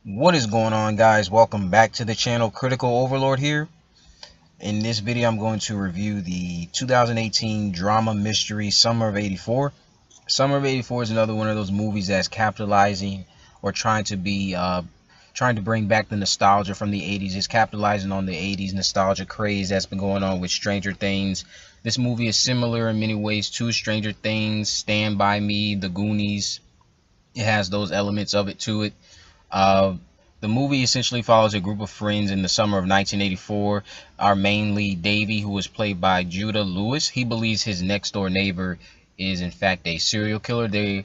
What is going on, guys? Welcome back to the channel. Critical Overlord here. In this video I'm going to review the 2018 drama mystery Summer of 84. Summer of 84 is another one of those movies that's capitalizing or trying to bring back the nostalgia from the 80s. It's capitalizing on the 80s nostalgia craze that's been going on with Stranger Things. This movie is similar in many ways to Stranger Things, Stand By Me, The Goonies. It has those elements of it to it. Uh, the movie essentially follows a group of friends in the summer of 1984. Our main lead, Davey, who was played by Judah Lewis, he believes his next door neighbor is in fact a serial killer. They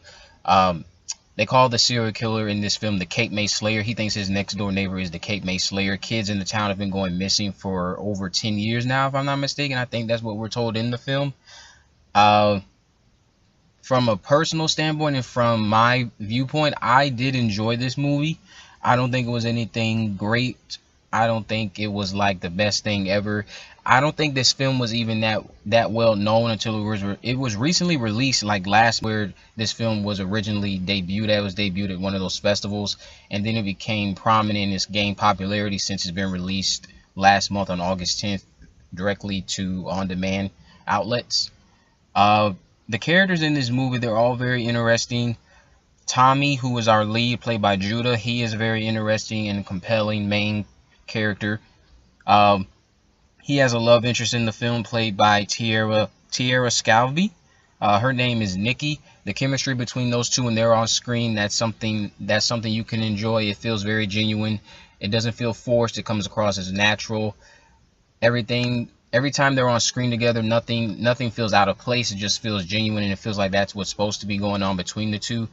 call the serial killer in this film the Cape May Slayer. He thinks his next door neighbor is the Cape May Slayer. Kids in the town have been going missing for over 10 years now, if I'm not mistaken. I think that's what we're told in the film. Uh, from a personal standpoint and from my viewpoint, I did enjoy this movie. I don't think it was anything great. I don't think it was like the best thing ever. I don't think this film was even that well known until it was recently released, like last where this film was originally debuted. It was debuted at one of those festivals, and then it became prominent and it's gained popularity since it's been released last month on August 10th directly to on-demand outlets. The characters in this movie, they're all very interesting. Tommy, who is our lead, played by Judah, he is a very interesting and compelling main character. Um, he has a love interest in the film, played by Tierra Scalvi. Her name is Nikki. The chemistry between those two when they're on screen, that's something you can enjoy. It feels very genuine. It doesn't feel forced. It comes across as natural. Every time they're on screen together, nothing feels out of place. It just feels genuine, and it feels like that's what's supposed to be going on between the two.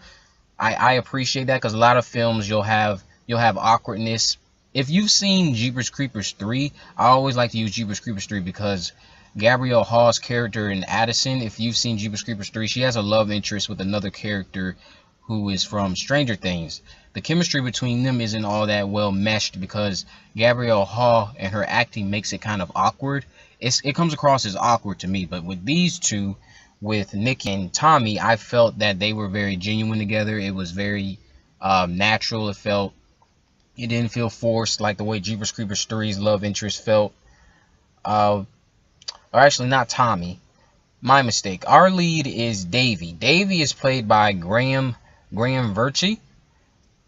I appreciate that, because a lot of films you'll have awkwardness. If you've seen Jeepers Creepers 3, I always like to use Jeepers Creepers 3 because Gabrielle Hall's character in Addison, if you've seen Jeepers Creepers 3, she has a love interest with another character who is from Stranger Things. The chemistry between them isn't all that well meshed because Gabrielle Hall and her acting makes it kind of awkward. It comes across as awkward to me, but with these two, with Nick and Tommy, I felt that they were very genuine together. It was very natural. It didn't feel forced like the way Jeepers Creepers 3's love interest felt. Or actually, not Tommy. My mistake. Our lead is Davey. Davey is played by Graham Verchi.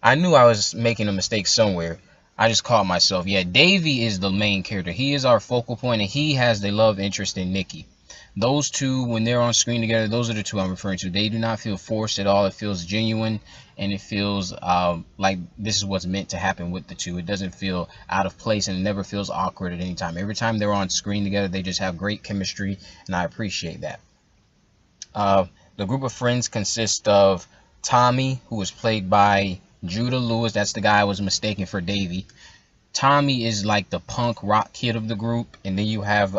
I knew I was making a mistake somewhere. I just caught myself. Yeah, Davey is the main character. He is our focal point, and he has the love interest in Nikki. Those two, when they're on screen together, those are the two I'm referring to. They do not feel forced at all. It feels genuine, and it feels like this is what's meant to happen with the two. It doesn't feel out of place, and it never feels awkward at any time. Every time they're on screen together, they just have great chemistry, and I appreciate that. The group of friends consists of Tommy, who was played by Judah Lewis. That's the guy I was mistaken for Davey. Tommy is like the punk rock kid of the group, and then you have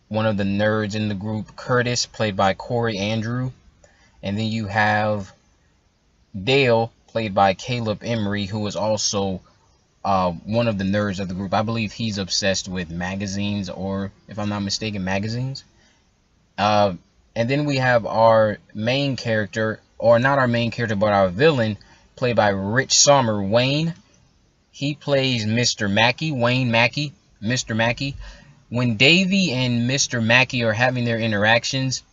one of the nerds in the group, Curtis, played by Corey Andrew. And then you have Dale, played by Caleb Emery, who is also one of the nerds of the group. I believe he's obsessed with magazines, or if I'm not mistaken, magazines. And then we have our main character, or not our main character, but our villain, played by Rich Sommer, Wayne. He plays Mr. Mackey, Wayne Mackey, Mr. Mackey. When Davey and Mr. Mackey are having their interactions,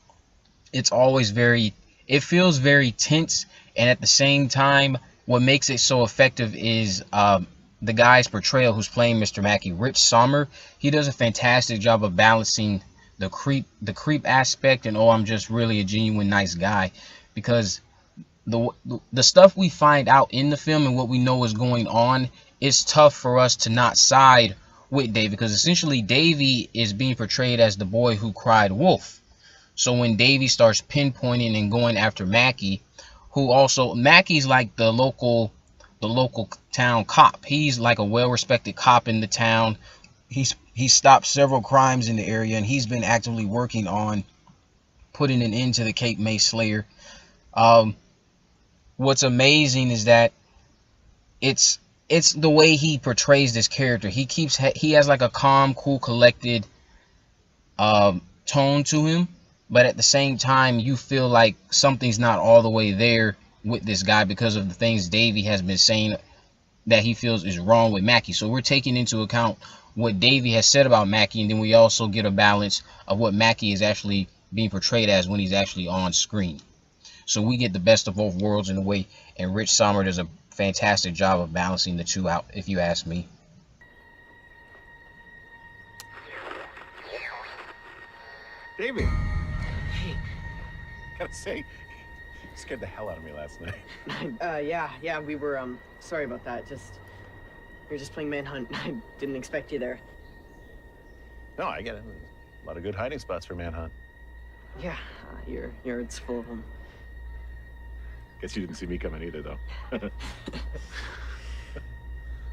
it feels very tense, and at the same time, what makes it so effective is the guy's portrayal who's playing Mr. Mackey, Rich Sommer. He does a fantastic job of balancing the creep aspect and, oh, I'm just really a genuine nice guy, because the stuff we find out in the film and what we know is going on, it's tough for us to not side with Davey, because essentially Davey is being portrayed as the boy who cried wolf. So when Davey starts pinpointing and going after Mackey, Mackey's like the local town cop. He's like a well-respected cop in the town. He's stopped several crimes in the area, and he's been actively working on putting an end to the Cape May Slayer. What's amazing is that it's the way he portrays this character. He has like a calm, cool, collected tone to him, but at the same time you feel like something's not all the way there with this guy because of the things Davey has been saying that he feels is wrong with Mackie. So we're taking into account what Davey has said about Mackie, and then we also get a balance of what Mackie is actually being portrayed as when he's actually on screen. So we get the best of both worlds in a way, and Rich Sommer does a fantastic job of balancing the two out, if you ask me. Davey. Hey. Gotta say, you scared the hell out of me last night. Yeah, we were, sorry about that. We were just playing Manhunt. I didn't expect you there. No, I get it. A lot of good hiding spots for Manhunt. Yeah, your yard's full of them. Guess you didn't see me coming either, though.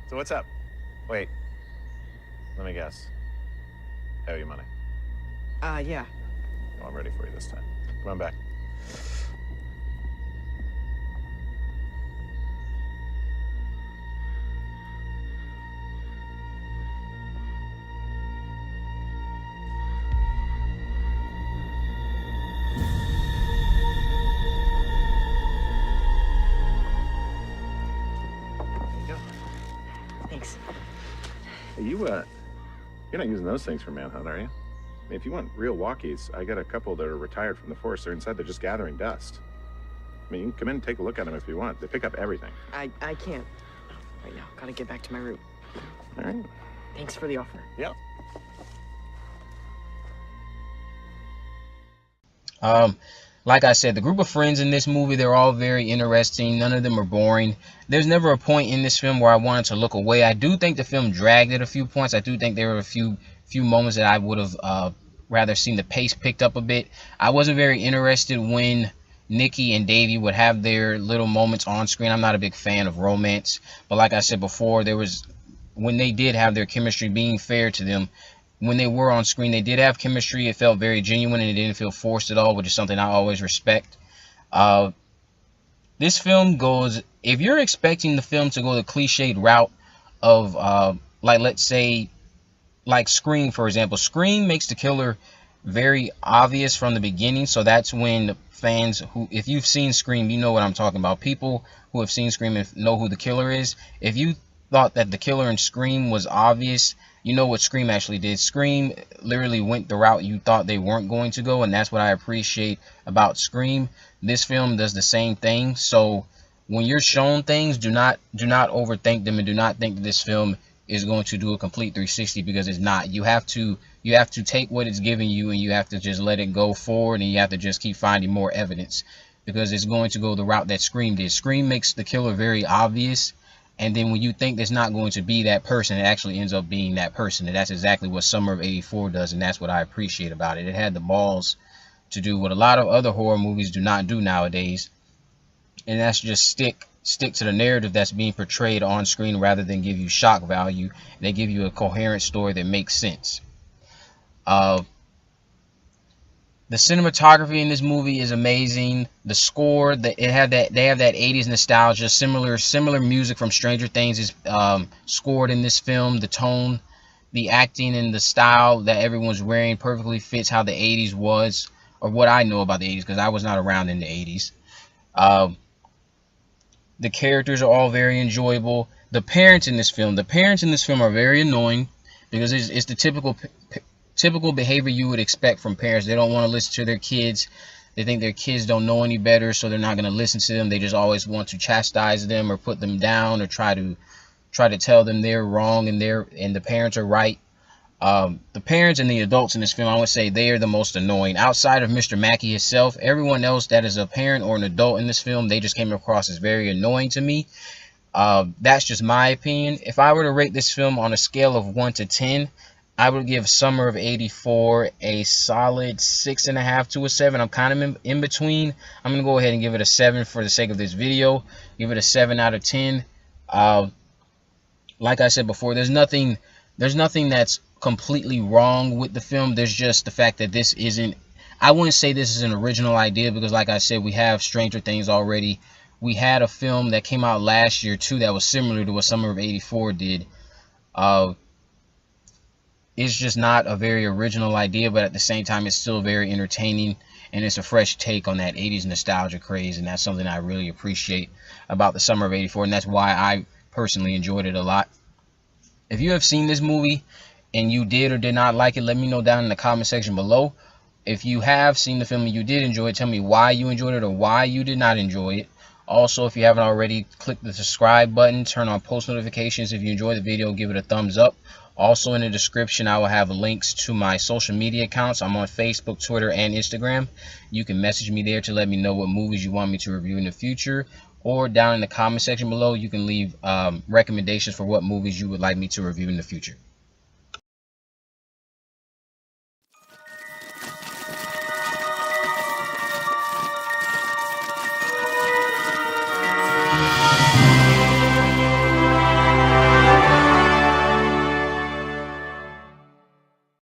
So what's up? Wait. Let me guess. I owe you money. Yeah. Oh, I'm ready for you this time. Come on back. Thanks. Hey, you're not using those things for Manhunt, are you? I mean, if you want real walkies, I got a couple that are retired from the force. They're inside. They're just gathering dust. I mean, you can come in and take a look at them if you want. They pick up everything. I can't right now. Gotta get back to my route. All right. Thanks for the offer. Yep. Like I said, the group of friends in this movie, they're all very interesting. None of them are boring. There's never a point in this film where I wanted to look away. I do think the film dragged at a few points. I do think there were a few moments that I would have rather seen the pace picked up a bit. I wasn't very interested when Nikki and Davey would have their little moments on screen. I'm not a big fan of romance, but like I said before, when they did have their chemistry, being fair to them, when they were on screen, they did have chemistry. It felt very genuine and it didn't feel forced at all, which is something I always respect. This film goes, if you're expecting the film to go the cliched route of, like, let's say, like Scream, for example. Scream makes the killer very obvious from the beginning. So that's when fans if you've seen Scream, you know what I'm talking about. People who have seen Scream and know who the killer is. If you thought that the killer in Scream was obvious, you know what Scream actually did. Scream literally went the route you thought they weren't going to go, and that's what I appreciate about Scream. This film does the same thing. So when you're shown things, do not overthink them, and do not think that this film is going to do a complete 360, because it's not. You have to take what it's giving you, and you have to just let it go forward, and you have to just keep finding more evidence, because it's going to go the route that Scream did. Scream makes the killer very obvious, and then when you think there's not going to be that person, it actually ends up being that person. And that's exactly what Summer of '84 does, and that's what I appreciate about it. It had the balls to do what a lot of other horror movies do not do nowadays, and that's just stick to the narrative that's being portrayed on screen rather than give you shock value. They give you a coherent story that makes sense. The cinematography in this movie is amazing. The score, they have that 80s nostalgia. Similar music from Stranger Things is scored in this film. The tone, the acting, and the style that everyone's wearing perfectly fits how the 80s was, or what I know about the 80s, because I was not around in the 80s. The characters are all very enjoyable. The parents in this film are very annoying, because it's the typical behavior you would expect from parents. They don't want to listen to their kids. They think their kids don't know any better, so they're not going to listen to them. They just always want to chastise them or put them down, or try to tell them they're wrong and the parents are right. The parents and the adults in this film, I would say they are the most annoying. Outside of Mr. Mackey himself, everyone else that is a parent or an adult in this film, they just came across as very annoying to me. That's just my opinion. If I were to rate this film on a scale of 1 to 10, I would give Summer of '84 a solid 6.5 to a 7. I'm kind of in between. I'm going to go ahead and give it a 7 for the sake of this video. Give it a 7 out of 10. Like I said before, there's nothing that's completely wrong with the film. There's just the fact that this isn't, I wouldn't say this is an original idea, because like I said, we have Stranger Things already. We had a film that came out last year too that was similar to what Summer of '84 did. It's just not a very original idea, but at the same time, it's still very entertaining, and it's a fresh take on that 80s nostalgia craze, and that's something I really appreciate about the Summer of '84, and that's why I personally enjoyed it a lot. If you have seen this movie and you did or did not like it, let me know down in the comment section below. If you have seen the film and you did enjoy it, tell me why you enjoyed it or why you did not enjoy it. Also, if you haven't already, click the subscribe button, turn on post notifications. If you enjoyed the video, give it a thumbs up. Also, in the description, I will have links to my social media accounts. I'm on Facebook, Twitter, and Instagram. You can message me there to let me know what movies you want me to review in the future. Or down in the comment section below, you can leave recommendations for what movies you would like me to review in the future.